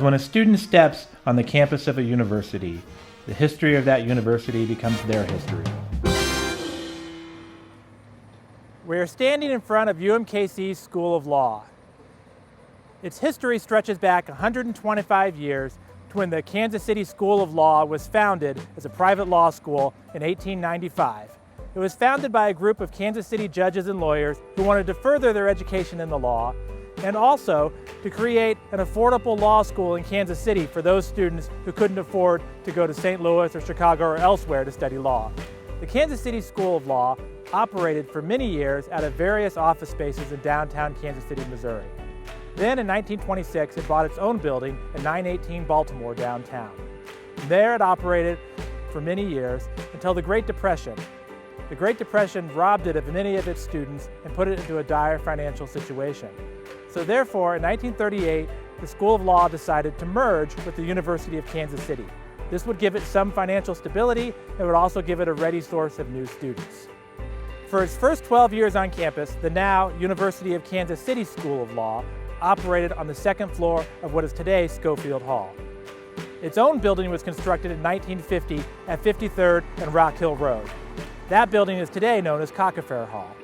When a student steps on the campus of a university, the history of that university becomes their history. We are standing in front of UMKC's School of Law. Its history stretches back 125 years to when the Kansas City School of Law was founded as a private law school in 1895. It was founded by a group of Kansas City judges and lawyers who wanted to further their education in the law and also to create an affordable law school in Kansas City for those students who couldn't afford to go to St. Louis or Chicago or elsewhere to study law. The Kansas City School of Law operated for many years out of various office spaces in downtown Kansas City, Missouri. Then in 1926, it bought its own building at 918 Baltimore downtown. There it operated for many years until the Great Depression. The Great Depression robbed it of many of its students and put it into a dire financial situation. So therefore, in 1938, the School of Law decided to merge with the University of Kansas City. This would give it some financial stability and would also give it a ready source of new students. For its first 12 years on campus, the now University of Kansas City School of Law operated on the second floor of what is today Schofield Hall. Its own building was constructed in 1950 at 53rd and Rock Hill Road. That building is today known as Cockefair Hall.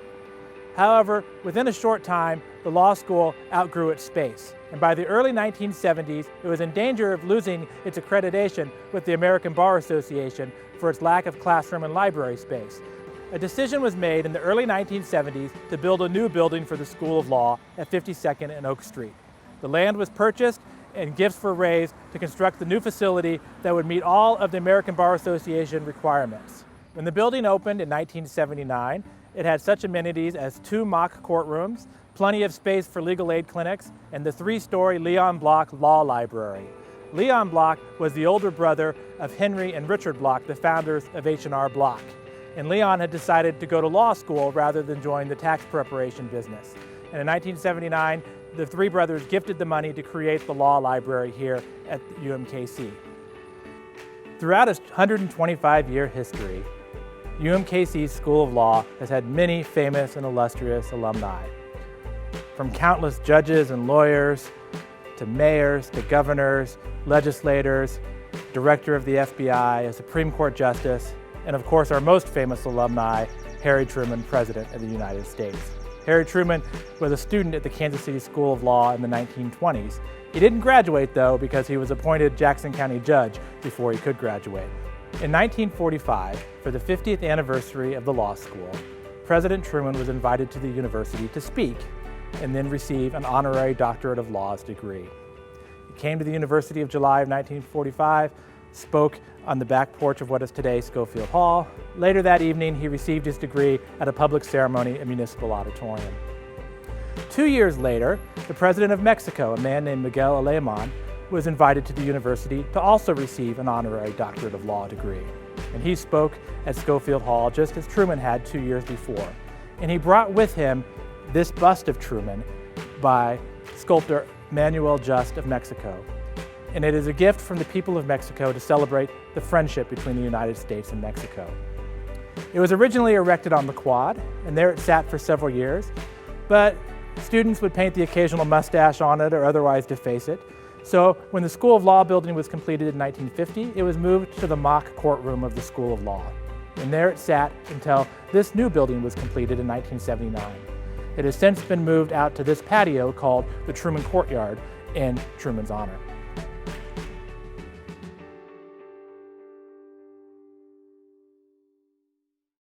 However, within a short time, the law school outgrew its space, and by the early 1970s, it was in danger of losing its accreditation with the American Bar Association for its lack of classroom and library space. A decision was made in the early 1970s to build a new building for the School of Law at 52nd and Oak Street. The land was purchased and gifts were raised to construct the new facility that would meet all of the American Bar Association requirements. When the building opened in 1979, it had such amenities as 2 mock courtrooms, plenty of space for legal aid clinics, and the 3-story Leon Block Law Library. Leon Block was the older brother of Henry and Richard Block, the founders of H&R Block. And Leon had decided to go to law school rather than join the tax preparation business. And in 1979, the 3 brothers gifted the money to create the law library here at UMKC. Throughout its 125-year history, UMKC's School of Law has had many famous and illustrious alumni. From countless judges and lawyers, to mayors, to governors, legislators, director of the FBI, a Supreme Court justice, and of course our most famous alumni, Harry Truman, President of the United States. Harry Truman was a student at the Kansas City School of Law in the 1920s. He didn't graduate though because he was appointed Jackson County judge before he could graduate. In 1945, for the 50th anniversary of the law school, President Truman was invited to the university to speak and then receive an honorary doctorate of laws degree. He came to the University of July of 1945, spoke on the back porch of what is today Schofield Hall. Later that evening, he received his degree at a public ceremony in Municipal Auditorium. 2 years later, the President of Mexico, a man named Miguel Alemán, was invited to the university to also receive an honorary doctorate of law degree. And he spoke at Schofield Hall just as Truman had 2 years before. And he brought with him this bust of Truman by sculptor Manuel Just of Mexico. And it is a gift from the people of Mexico to celebrate the friendship between the United States and Mexico. It was originally erected on the quad, and there it sat for several years, but students would paint the occasional mustache on it or otherwise deface it. So when the School of Law building was completed in 1950, it was moved to the mock courtroom of the School of Law. And there it sat until this new building was completed in 1979. It has since been moved out to this patio called the Truman Courtyard in Truman's honor.